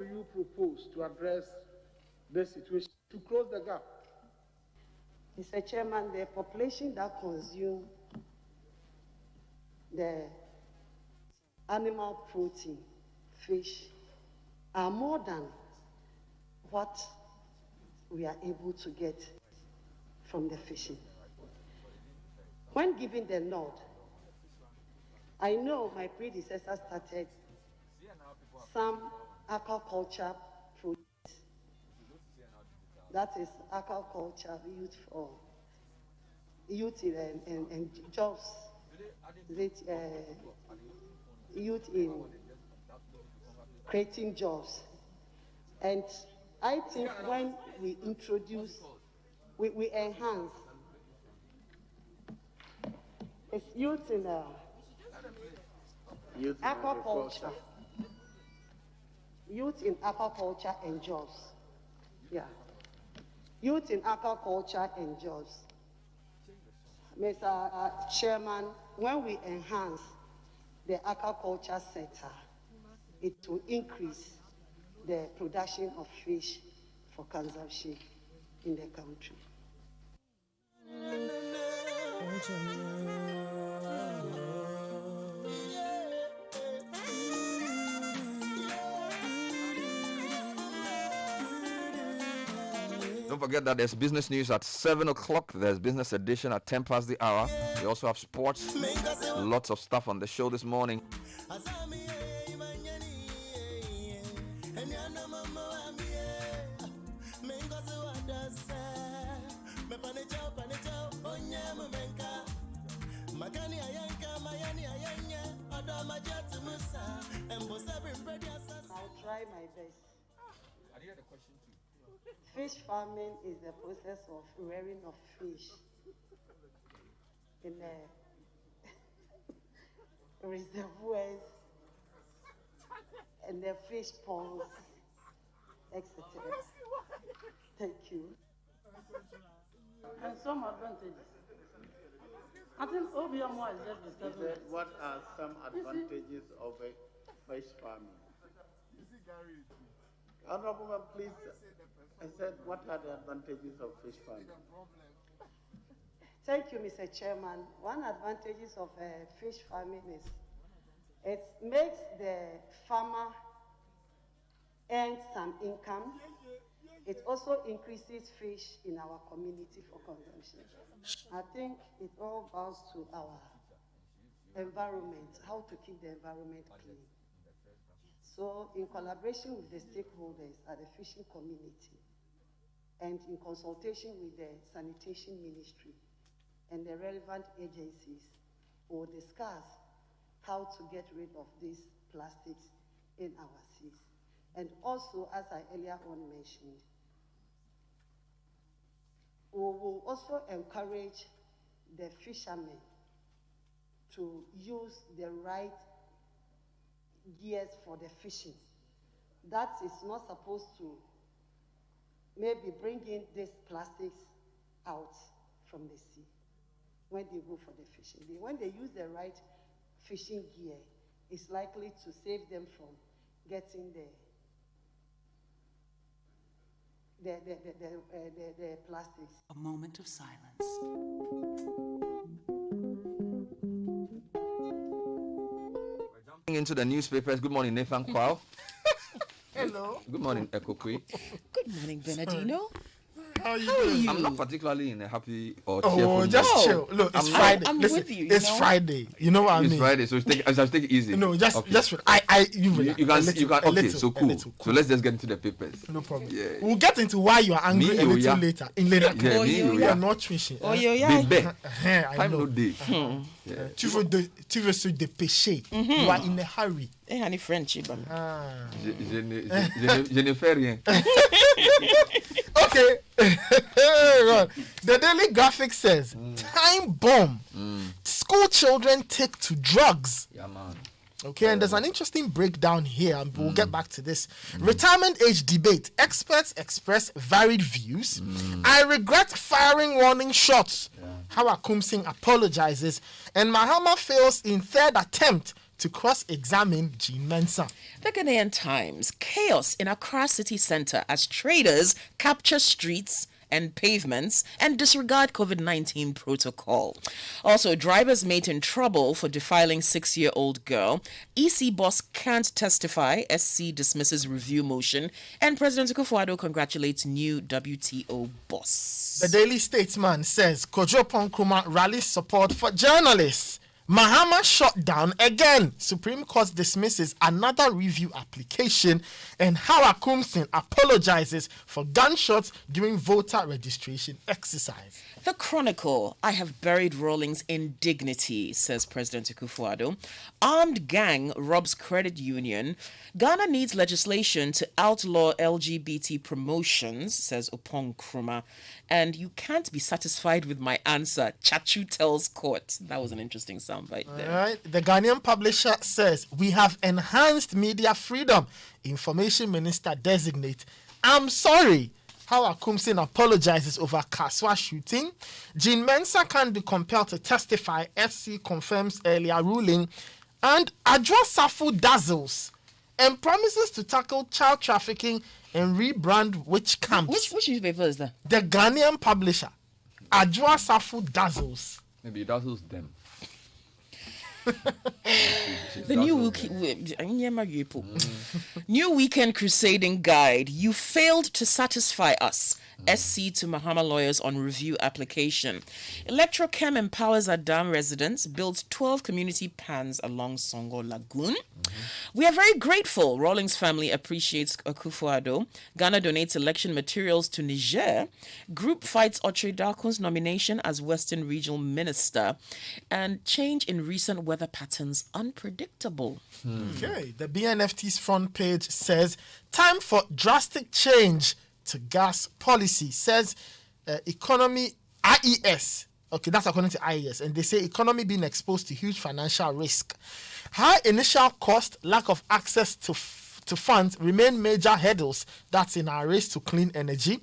do you propose to address this situation to close the gap? Mr. Chairman, the population that consume the animal protein, fish, are more than what we are able to get from the fishing. When given the nod, I know my predecessor started some aquaculture projects. That is aquaculture youth in jobs, youth in creating jobs. And I think when we introduce, we enhance, it's youth in aquaculture. Youth in aquaculture and jobs. Yeah. Youth in aquaculture and jobs. Mr. Chairman, when we enhance the aquaculture sector, it will increase the production of fish for consumption in the country. Don't forget that there's business news at 7 o'clock. There's business edition at 10 past the hour. We also have sports. Lots of stuff on the show this morning. I'll try my best. Fish farming is the process of rearing of fish in reservoirs and the fish ponds, etc. Thank you. And some advantages. I think OBMO is just disturbing. What are some advantages of a fish farming? Honorable man, please. I said, what are the advantages of fish farming? Thank you, Mr. Chairman. One advantages of fish farming is it makes the farmer earn some income. It also increases fish in our community for consumption. I think it all boils to our environment, how to keep the environment clean. So in collaboration with the stakeholders at the fishing community and in consultation with the sanitation ministry and the relevant agencies, we'll discuss how to get rid of these plastics in our seas. And also, as I earlier on mentioned, we will also encourage the fishermen to use the right gears for the fishing. That is not supposed to maybe bring in these plastics out from the sea when they go for the fishing. When they use the right fishing gear, it's likely to save them from getting the plastics. A moment of silence. Into the newspapers. Good morning, Nathan Kwao. Hello. Good morning, Ekokwe. Good morning, Bernardino. How are you? I'm not particularly in a happy or cheerful mood. Just chill. Look, it's Friday. I'm Listen, with you. It's Friday. You know what I mean? It's Friday, so I shall take it easy. No, just okay. You can. Okay, so cool. So let's just get into the papers. No problem. Yeah. We'll get into why you are angry a little later. In later. Yeah, You are not twitching. Bébé. I Time know. no day. Tu veux se dépêcher. You are in a hurry. Hey, honey, friendship. Je ne fais rien. Okay. The Daily Graphic says, time bomb. School children take to drugs. Yeah, man. Okay, and there's an interesting breakdown here, and we'll get back to this. Retirement age debate. Experts express varied views. I regret firing warning shots. Hawa Kumsing apologizes, and Mahama fails in third attempt to cross-examine Jean Mensah. The Ghanaian Times, chaos in Accra city centre as traders capture streets and pavements and disregard COVID-19 protocol. Also, driver's mate in trouble for defiling 6-year-old girl. EC boss can't testify. SC dismisses review motion. And President Akufo-Addo congratulates new WTO boss. The Daily Statesman says Kojo Nkrumah rallies support for journalists. Mahama shut down again. Supreme Court dismisses another review application, and Hawa Kumsin apologizes for gunshots during voter registration exercise. The Chronicle, I have buried Rawlings in dignity, says President Akufo-Addo. Armed gang robs credit union. Ghana needs legislation to outlaw LGBT promotions, says Opong Nkrumah. And you can't be satisfied with my answer, Chachu tells court. That was an interesting soundbite there. All right. The Ghanaian publisher says, we have enhanced media freedom. Information Minister designate. I'm sorry. Hawa Kumsin apologizes over Kaswa shooting. Jean Mensah can be compelled to testify. SC confirms earlier ruling. And Adwa Safu dazzles and promises to tackle child trafficking and rebrand witch camps. Which newspaper is that? The Ghanaian publisher, Adwa Safu dazzles. Maybe it dazzles them. The new weekend crusading guide. You failed to satisfy us. SC to Mahama lawyers on review application. Electrochem empowers Adam residents, builds 12 community pans along Songo Lagoon. We are very grateful. Rawlings family appreciates Akufo-Addo. Ghana donates election materials to Niger. Group fights Ochre Darko's nomination as Western Regional Minister. And change in recent weather patterns unpredictable. Okay, the BNFT's front page says, time for drastic change to gas policy, says economy IES. Okay, that's according to IES. And they say economy being exposed to huge financial risk. High initial cost, lack of access to funds remain major hurdles. That's in our race to clean energy.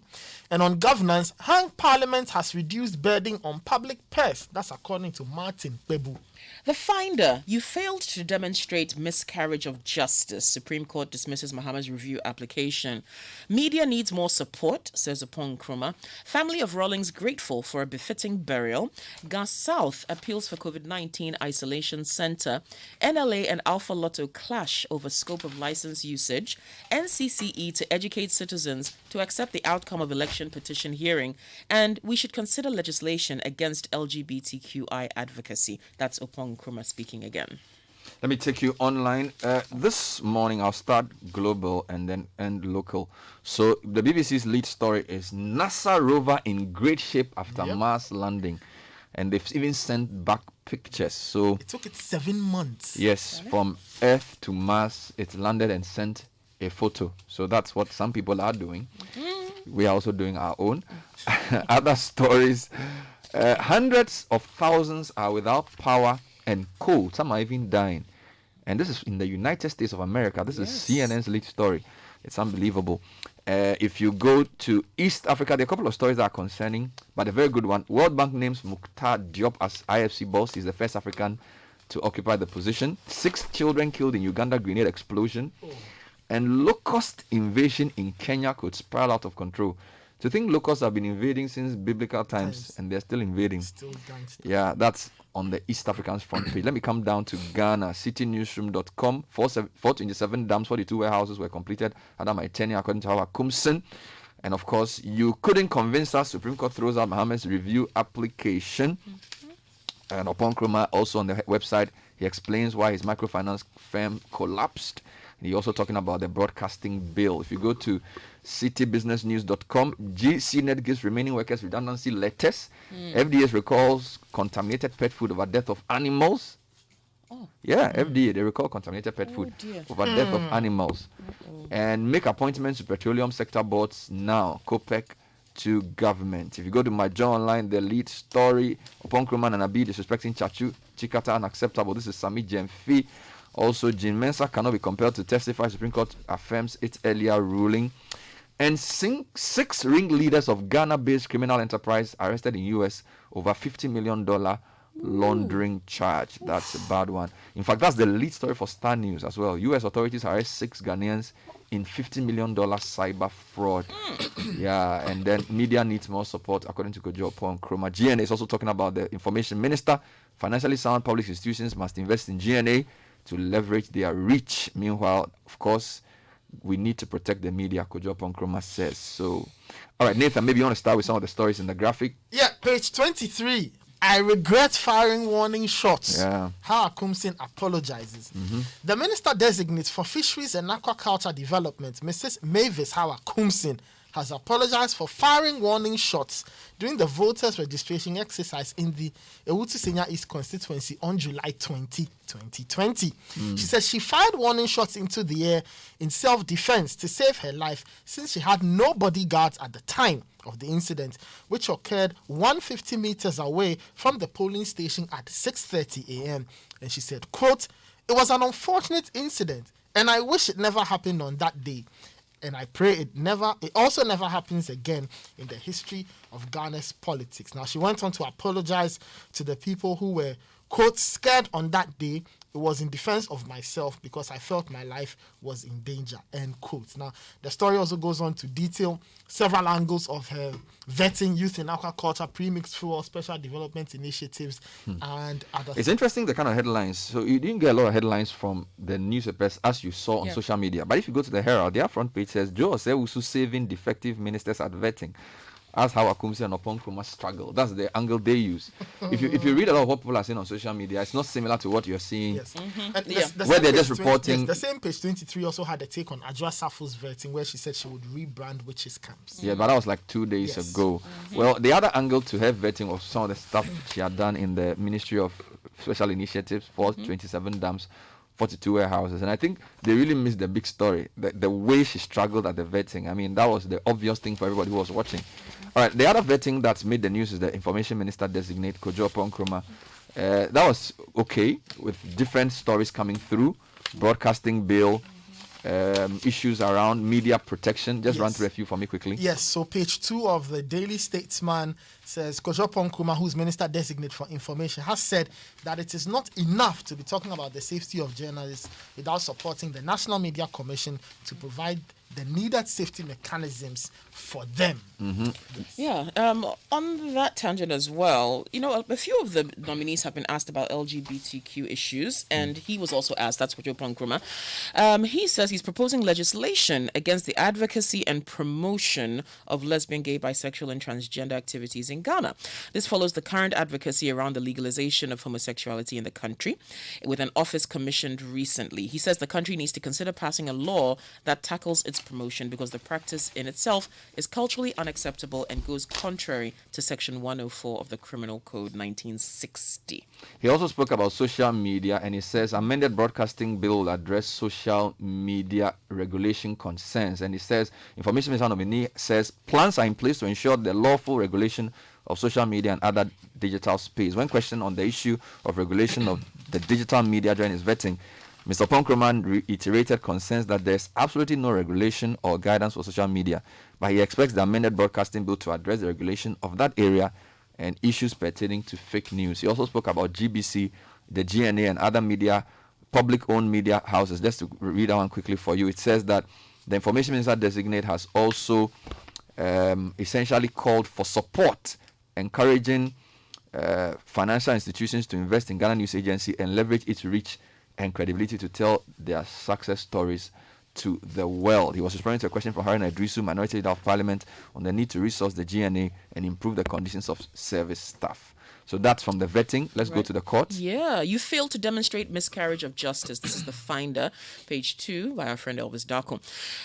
And on governance, Hang Parliament has reduced burden on public purse. That's according to Martin Bebu. The Finder, you failed to demonstrate miscarriage of justice. Supreme Court dismisses Mahama's review application. Media needs more support, says Opong Nkrumah. Family of Rawlings grateful for a befitting burial. Gas South appeals for COVID-19 isolation center. NLA and Alpha Lotto clash over scope of license usage. NCCE to educate citizens to accept the outcome of election petition hearing. And we should consider legislation against LGBTQI advocacy. That's Opong Nkrumah speaking again. Let me take you online. This morning, I'll start global and then end local. So the BBC's lead story is NASA rover in great shape after Mars landing. And they've even sent back pictures. So it took it 7 months. Yes, from Earth to Mars, it landed and sent a photo. So that's what some people are doing. We are also doing our own. Other stories, hundreds of thousands are without power and cold. Some are even dying. And this is in the United States of America. This is CNN's lead story. It's unbelievable. If you go to East Africa, there are a couple of stories that are concerning, but a very good one. World Bank names Mukhtar Diop as IFC boss. He's the first African to occupy the position. 6 children killed in Uganda grenade explosion. And locust invasion in Kenya could spiral out of control. To think locusts have been invading since biblical times and they're still invading. Still gangster. Yeah, that's on the East African's front page. Let me come down to Ghana. CityNewsroom.com. 427 dams, 42 warehouses were completed under my tenure, according to Hawa Kumsin. And of course, you couldn't convince us. Supreme Court throws out Mohammed's review application. And Opong Nkrumah, also on the website, he explains why his microfinance firm collapsed. And he also talking about the broadcasting bill. If you go to citybusinessnews.com, GCNet gives remaining workers redundancy letters. FDA recalls contaminated pet food over death of animals. FDA, they recall contaminated pet food over death of animals. And make appointments to petroleum sector boards now. COPEC to government. If you go to my Joe Online, the lead story, Opong Nkrumah and Abi disrespecting Chachu, Chikata unacceptable. This is Sami Jemfi. Also, Jean Mensah cannot be compelled to testify. Supreme Court affirms its earlier ruling. And 6 ringleaders of Ghana-based criminal enterprise arrested in U.S. over $50 million laundering charge. That's a bad one. In fact, that's the lead story for Star News as well. U.S. authorities arrest 6 Ghanaians in $50 million cyber fraud. Yeah, and then media needs more support, according to Kojo Pon Kroma. GNA is also talking about the information minister. Financially sound public institutions must invest in GNA to leverage their reach. Meanwhile, of course, we need to protect the media, Kojo Pon Kroma says. So, all right, Nathan, maybe you want to start with some of the stories in the graphic? Yeah, page 23. I regret firing warning shots. Yeah. How Akumsin apologizes. The Minister Designate for Fisheries and Aquaculture Development, Mrs. Mavis Hawa Kumsin, has apologized for firing warning shots during the voters' registration exercise in the Ewutu Senya East constituency on July 20, 2020. She says she fired warning shots into the air in self-defense to save her life since she had no bodyguards at the time of the incident, which occurred 150 meters away from the polling station at 6:30 a.m. And she said, quote, "It was an unfortunate incident and I wish it never happened on that day. And I pray it also never happens again in the history of Ghana's politics." Now, she went on to apologize to the people who were, quote, "scared on that day. It was in defense of myself because I felt my life was in danger," end quote. Now, the story also goes on to detail several angles of her vetting youth in aquaculture, pre-mixed fuel, special development initiatives, and other It's interesting the kind of headlines. So you didn't get a lot of headlines from the newspapers as you saw on social media. But if you go to the Herald, their front page says, Joe Osewusu saving defective ministers at vetting. As how Akumsi and Opon Kroma struggle. That's the angle they use. If you read a lot of what people are saying on social media, it's not similar to what you're seeing. Yes. And Where same they're page just reporting. The same page 23 also had a take on Ajwa Safo's vetting, where she said she would rebrand witches camps. Yeah, but that was like 2 days Yes. ago. Well, the other angle to her vetting of some of the stuff she had done in the Ministry of Special Initiatives for 27 dams, 42 warehouses. And I think they really missed the big story. The way she struggled at the vetting. I mean, that was the obvious thing for everybody who was watching. All right, the other vetting that's made the news is the Information Minister Designate, Kojo Pon Kroma. That was okay, with different stories coming through. Broadcasting bill, issues around media protection. Just run Yes. through a few for me quickly. Yes, so page 2 of the Daily Statesman says Kojo Pon Kroma, who's Minister Designate for Information, has said that it is not enough to be talking about the safety of journalists without supporting the National Media Commission to provide the needed safety mechanisms for them. Yeah, on that tangent as well, you know, a few of the nominees have been asked about LGBTQ issues, and he was also asked, that's Kojo Pon Kroma. He says he's proposing legislation against the advocacy and promotion of lesbian, gay, bisexual, and transgender activities in Ghana. This follows the current advocacy around the legalization of homosexuality in the country, with an office commissioned recently. He says the country needs to consider passing a law that tackles its promotion because the practice in itself is culturally unacceptable and goes contrary to Section 104 of the Criminal Code 1960. He also spoke about social media, and he says amended broadcasting bill will address social media regulation concerns. And he says Information Minister nominee says plans are in place to ensure the lawful regulation of social media and other digital space. When questioned on the issue of regulation of the digital media during his vetting, Mr. Pon Kroma reiterated concerns that there's absolutely no regulation or guidance for social media, but he expects the amended broadcasting bill to address the regulation of that area and issues pertaining to fake news. He also spoke about GBC, the GNA, and other media, public-owned media houses. Just to read that one quickly for you, it says that the Information Minister Designate has also essentially called for support, encouraging financial institutions to invest in Ghana News Agency and leverage its reach and credibility to tell their success stories to the world. He was responding to a question from Haruna Idrisu, Minority Leader of Parliament, on the need to resource the GNA and improve the conditions of service staff. So that's from the vetting. Let's go to the court. Yeah, you failed to demonstrate miscarriage of justice. This is the Finder, page 2, by our friend Elvis Darko.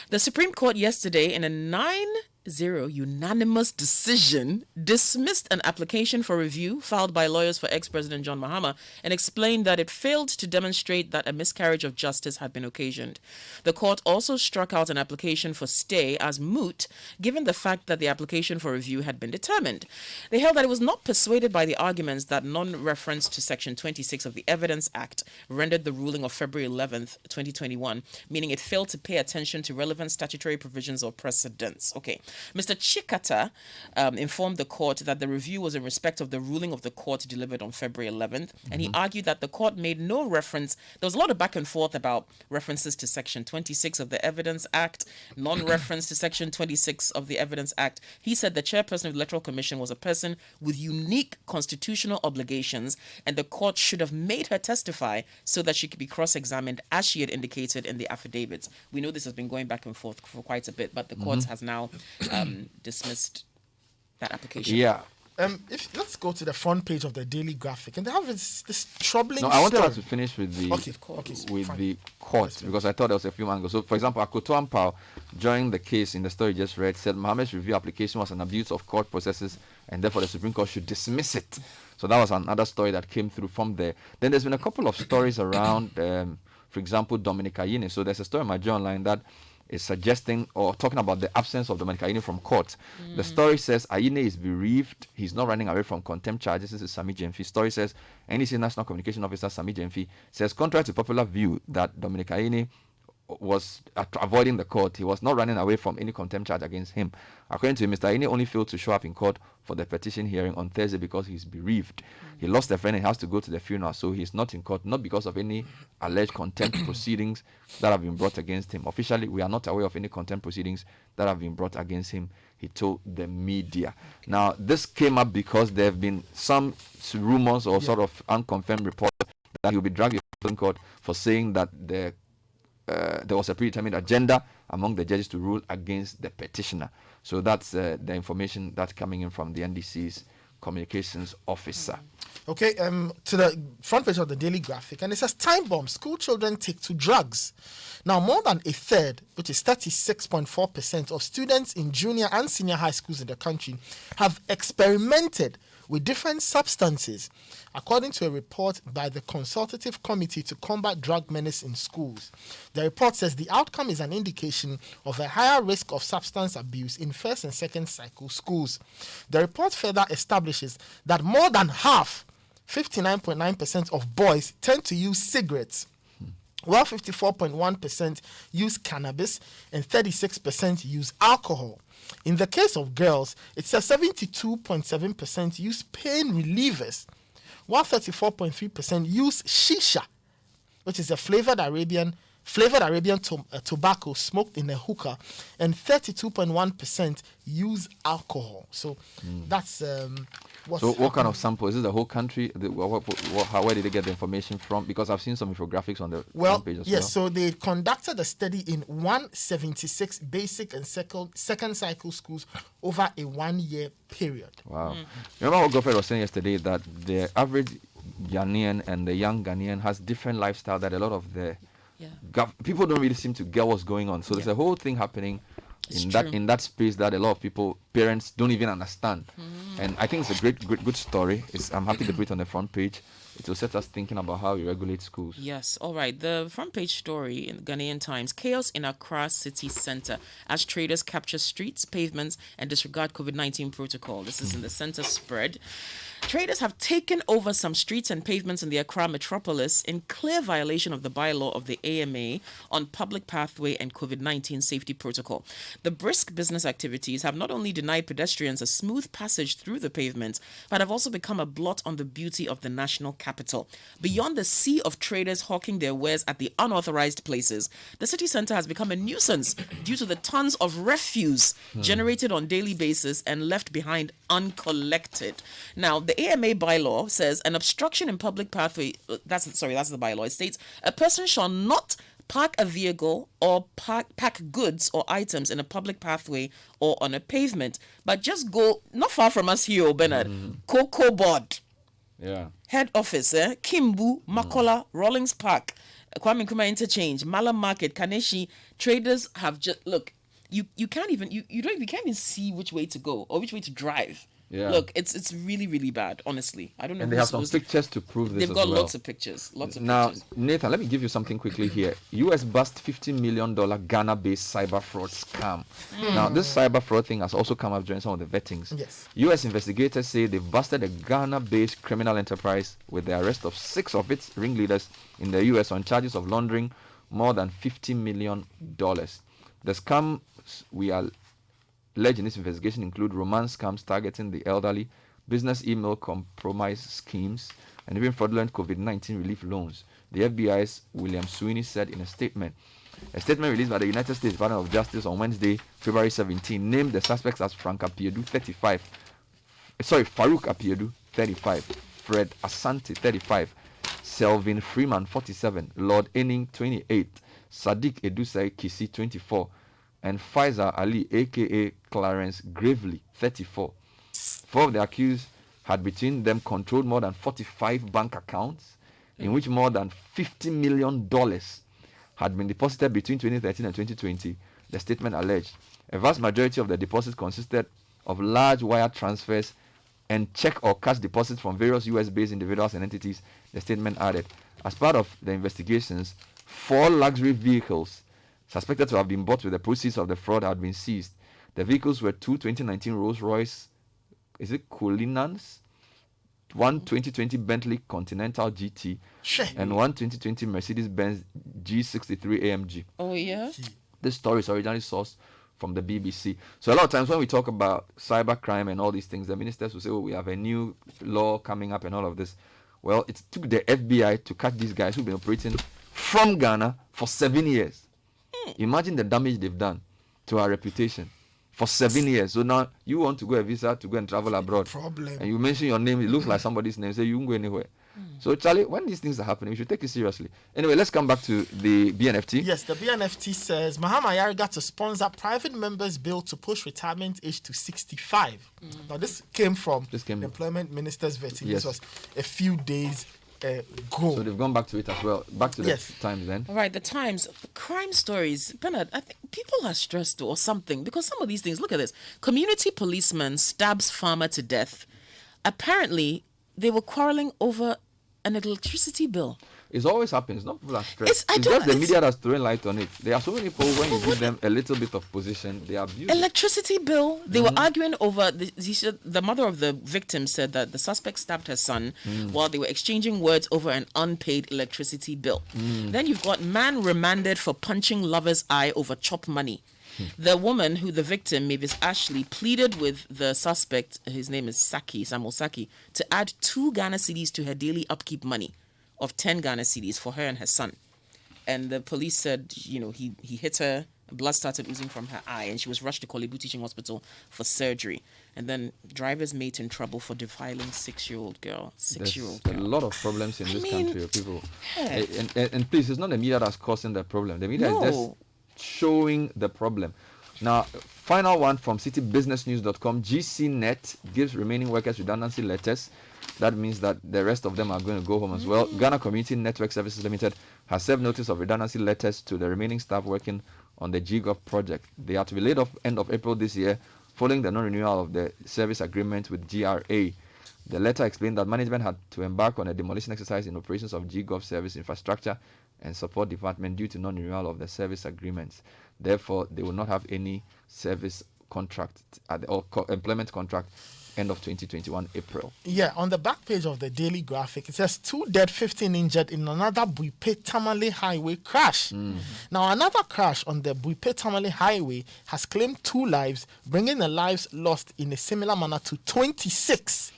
The Supreme Court yesterday, in a 9-0 unanimous decision, dismissed an application for review filed by lawyers for ex-President John Mahama and explained that it failed to demonstrate that a miscarriage of justice had been occasioned. The court also struck out an application for stay as moot, given the fact that the application for review had been determined. They held that it was not persuaded by the arguments that non-reference to Section 26 of the Evidence Act rendered the ruling of February 11th, 2021, meaning it failed to pay attention to relevant statutory provisions or precedents. Okay. Mr. Chikata informed the court that the review was in respect of the ruling of the court delivered on February 11th, and he argued that the court made no reference. There was a lot of back and forth about references to Section 26 of the Evidence Act, non-reference to Section 26 of the Evidence Act. He said the chairperson of the Electoral Commission was a person with unique constitutional obligations, and the court should have made her testify so that she could be cross-examined as she had indicated in the affidavits. We know this has been going back and forth for quite a bit, but the court has now dismissed that application. Yeah. If let's go to the front page of the Daily Graphic, and they have this troubling. No, I wanted story. us to finish with the Okay, fine. the court because I thought there was a few angles. So, for example, Akoto Ampao, during the case in the story you just read, said Mohammed's review application was an abuse of court processes, and therefore the Supreme Court should dismiss it. So that was another story that came through from there. Then there's been a couple of stories around, for example, Dominic Ayine. So there's a story in my journal line that is suggesting or talking about the absence of Dominic Ayine from court. The story says Ayine is bereaved. He's not running away from contempt charges. This is Sami Jemfi. Story says NDC National Communication Officer Sami Jemfi says, contrary to popular view that Dominic Ayine was avoiding the court, he was not running away from any contempt charge against him. According to him, Mr. Ayine only failed to show up in court for the petition hearing on Thursday because he's bereaved. He lost a friend and has to go to the funeral, so he's not in court, not because of any alleged contempt proceedings that have been brought against him. Officially, we are not aware of any contempt proceedings that have been brought against him, he told the media. Now, this came up because there have been some rumors or sort of unconfirmed reports that he'll be dragged in court for saying that there was a predetermined agenda among the judges to rule against the petitioner. So that's the information that's coming in from the NDC's communications officer. Okay, to the front page of the Daily Graphic, and it says time bomb, school children take to drugs. Now, more than a third, which is 36.4% of students in junior and senior high schools in the country have experimented with different substances, according to a report by the Consultative Committee to Combat Drug Menace in Schools. The report says the outcome is an indication of a higher risk of substance abuse in first and second cycle schools. The report further establishes that more than half, 59.9% of boys tend to use cigarettes, while 54.1% use cannabis and 36% use alcohol. In the case of girls, it says 72.7% use pain relievers, while 34.3% use shisha, which is a flavored Arabian tobacco smoked in a hookah, and 32.1% use alcohol. So that's what's So what kind happening. of sample? Is it the whole country? Where did they get the information from? Because I've seen some infographics on the Well, front page as yes, so they conducted a study in 176 basic and second cycle schools over a 1 year period. Wow. Remember what Godfrey was saying yesterday, that the average Ghanaian and the young Ghanaian has different lifestyle that a lot of the people don't really seem to get what's going on. So there's a whole thing happening in that space that a lot of parents don't even understand. And I think it's a good story. I'm happy to put it on the front page. It will set us thinking about how we regulate schools. Yes, all right. The front page story in the Ghanaian Times: chaos in Accra city centre as traders capture streets, pavements, and disregard COVID-19 protocol. This is in the centre spread. Traders have taken over some streets and pavements in the Accra metropolis in clear violation of the bylaw of the AMA on public pathway and COVID-19 safety protocol. The brisk business activities have not only denied pedestrians a smooth passage through the pavement, but have also become a blot on the beauty of the national capital. Beyond the sea of traders hawking their wares at the unauthorized places, the city centre has become a nuisance due to the tons of refuse generated on daily basis and left behind uncollected. Now, the AMA bylaw says an obstruction in public pathway, that's the bylaw. It states a person shall not park a vehicle or pack goods or items in a public pathway or on a pavement, but just go not far from us here, Bernard, Cocoa Board. Yeah. Head office, Kimbu, Makola, Rawlings Park, Kwame Nkrumah Interchange, Malam Market, Kaneshi. Traders have just look. You can't even you can't even see which way to go or which way to drive. Yeah. Look, it's really, really bad, honestly. I don't know. And they have some pictures to prove this. They've as got well. lots of pictures. Now, Nathan, let me give you something quickly here. US bust $50 million Ghana-based cyber fraud scam. Now, this cyber fraud thing has also come up during some of the vettings. Yes. US investigators say they've busted a Ghana-based criminal enterprise with the arrest of 6 of its ringleaders in the US on charges of laundering more than $50 million. The scam alleged in this investigation include romance scams targeting the elderly, business email compromise schemes, and even fraudulent COVID-19 relief loans, the FBI's William Sweeney said in a statement. A statement released by the United States Department of Justice on Wednesday, February 17, named the suspects as Farouk Apiedu, 35, Fred Asante, 35, Selvin Freeman, 47, Lord Enning, 28, Sadiq Edusai Kisi, 24, and Faisal Ali, aka Clarence Gravely, 34. Four of the accused had between them controlled more than 45 bank accounts in which more than $50 million had been deposited between 2013 and 2020, the statement alleged. A vast majority of the deposits consisted of large wire transfers and check or cash deposits from various US-based individuals and entities, the statement added. As part of the investigations, 4 luxury vehicles suspected to have been bought with the proceeds of the fraud had been seized. The vehicles were 2 2019 Rolls-Royce, Cullinans, one 2020 Bentley Continental GT, and one 2020 Mercedes-Benz G63 AMG. Oh, yeah? This story is originally sourced from the BBC. So a lot of times when we talk about cybercrime and all these things, the ministers will say, oh, we have a new law coming up and all of this. Well, it took the FBI to catch these guys who've been operating from Ghana for 7 years. Imagine the damage they've done to our reputation for 7 years. So now you want to go a visa to go and travel abroad. Problem. And you mention your name, it looks like somebody's name, so you won't go anywhere. So Charlie, when these things are happening, we should take it seriously. Anyway, let's come back to the BNFT. Yes, the BNFT says Mahama Yariga to sponsor private members' bill to push retirement age to 65. Now, this came from the Employment Minister's vetting. Yes. This was a few days ago. So they've gone back to it as well. Back to the Times then. All right, the Times. Crime stories. Bernard, I think people are stressed or something because some of these things, look at this. Community policeman stabs farmer to death. Apparently, they were quarreling over an electricity bill. It always happens. Not people are stressed. It's Just the media that's throwing light on it. There are so many people, when you give them a little bit of position, they abuse it. Electricity bill. They were arguing over. The mother of the victim said that the suspect stabbed her son while they were exchanging words over an unpaid electricity bill. Then you've got man remanded for punching lover's eye over chop money. The woman, who the victim, Mavis Ashley, pleaded with the suspect, his name is Samuel Saki, to add 2 Ghana cedis to her daily upkeep money of 10 Ghana cedis for her and her son. And the police said, he hit her, blood started oozing from her eye, and she was rushed to Kolebu Teaching Hospital for surgery. And then driver's mate in trouble for defiling 6-year-old girl. There's a lot of problems in this country, people. Yeah. And please, it's not the media that's causing the problem. The media is just showing the problem. Now, final one from citybusinessnews.com. GCNet gives remaining workers redundancy letters. That means that the rest of them are going to go home as well. Ghana Community Network Services Limited has served notice of redundancy letters to the remaining staff working on the GGov project. They are to be laid off end of April this year following the non-renewal of the service agreement with GRA. The letter explained that management had to embark on a demolition exercise in operations of GGov service infrastructure and support department due to non-renewal of the service agreements. Therefore, they will not have any service contract or employment contract end of 2021 April. Yeah, on the back page of the Daily Graphic, it says 2 dead, 15 injured in another Buipe Tamale Highway crash. Now, another crash on the Buipe Tamale Highway has claimed 2 lives, bringing the lives lost in a similar manner to 26.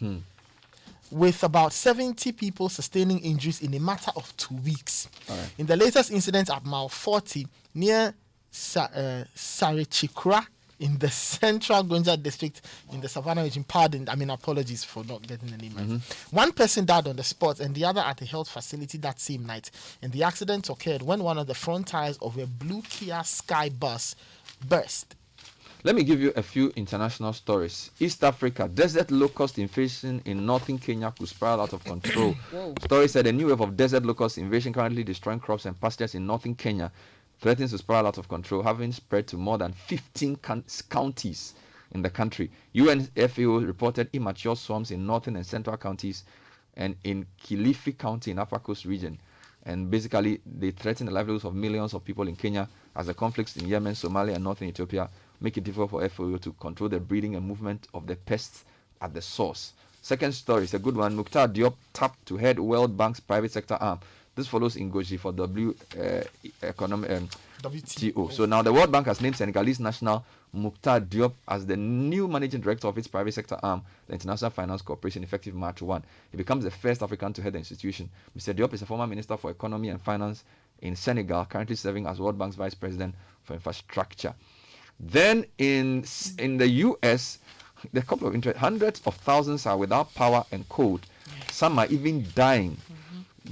With about 70 people sustaining injuries in a matter of 2 weeks. Right. In the latest incident at mile 40 near Sarichikura in the central Gonja district in the Savannah region, apologies for not getting the name right. 1 person died on the spot and the other at a health facility that same night. And the accident occurred when one of the front tires of a blue Kia Sky bus burst. Let me give you a few international stories. East Africa, desert locust invasion in northern Kenya could spiral out of control. Story said a new wave of desert locust invasion currently destroying crops and pastures in northern Kenya threatens to spiral out of control, having spread to more than 15 counties in the country. UNFAO reported immature swarms in northern and central counties and in Kilifi County in Upper Coast region. And basically, they threaten the livelihoods of millions of people in Kenya as the conflicts in Yemen, Somalia, and northern Ethiopia make it difficult for FAO to control the breeding and movement of the pests at the source. Second story is a good one. Mukhtar Diop tapped to head World Bank's private sector arm. This follows Ngozi for WTO. So now the World Bank has named Senegalese national Mukhtar Diop as the new managing director of its private sector arm, the International Finance Corporation, effective March 1. He becomes the first African to head the institution. Mr. Diop is a former minister for economy and finance in Senegal, currently serving as World Bank's vice president for infrastructure. Then in the US, there are a couple of hundreds of thousands are without power and cold. Some are even dying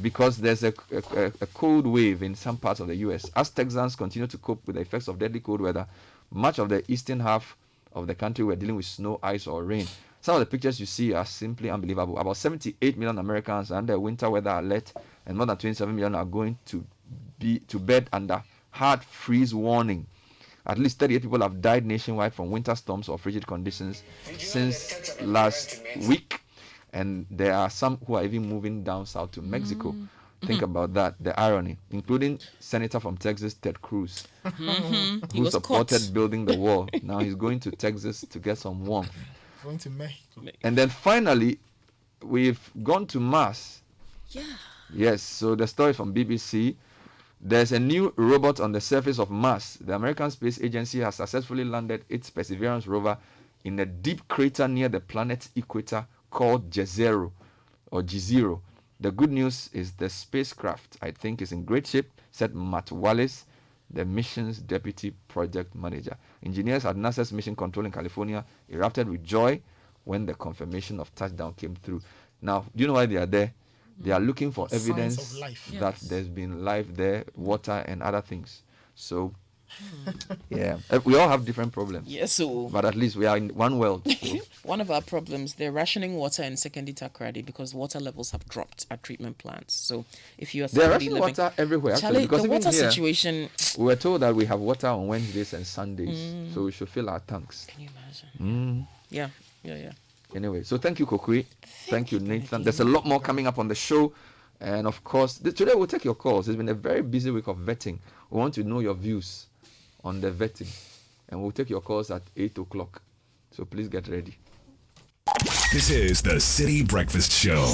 because there's a cold wave in some parts of the US. As Texans continue to cope with the effects of deadly cold weather, much of the eastern half of the country were dealing with snow, ice, or rain. Some of the pictures you see are simply unbelievable. About 78 million Americans are under winter weather alert, and more than 27 million are going to bed under hard freeze warning. At least 38 people have died nationwide from winter storms or frigid conditions since last week. And there are some who are even moving down south to Mexico. Think about that, the irony, including Senator from Texas, Ted Cruz, who supported building the wall. Now he's going to Texas to get some warmth. Going to Mexico. And then finally, we've gone to Mars. Yeah. Yes, so the story from BBC. There's a new robot on the surface of Mars. The American Space Agency has successfully landed its Perseverance rover in a deep crater near the planet's equator called Jezero. The good news is the spacecraft, I think, is in great shape, said Matt Wallace, the mission's deputy project manager. Engineers at NASA's Mission Control in California erupted with joy when the confirmation of touchdown came through. Now, do you know why they are there? They are looking for evidence that there's been life there, water, and other things. So, yeah, we all have different problems. Yes, so but at least we are in one world. So. One of our problems, they're rationing water in Secondary Takrady because water levels have dropped at treatment plants. So if you are they're rationing water everywhere, actually, Charlie, because the water here, situation. We were told that we have water on Wednesdays and Sundays, so we should fill our tanks. Can you imagine? Yeah. Anyway, so thank you, Kokui. Thank you, Nathan. There's a lot more coming up on the show. And of course, today we'll take your calls. It's been a very busy week of vetting. We want to know your views on the vetting. And we'll take your calls at 8 o'clock. So please get ready. This is the Citi Breakfast Show.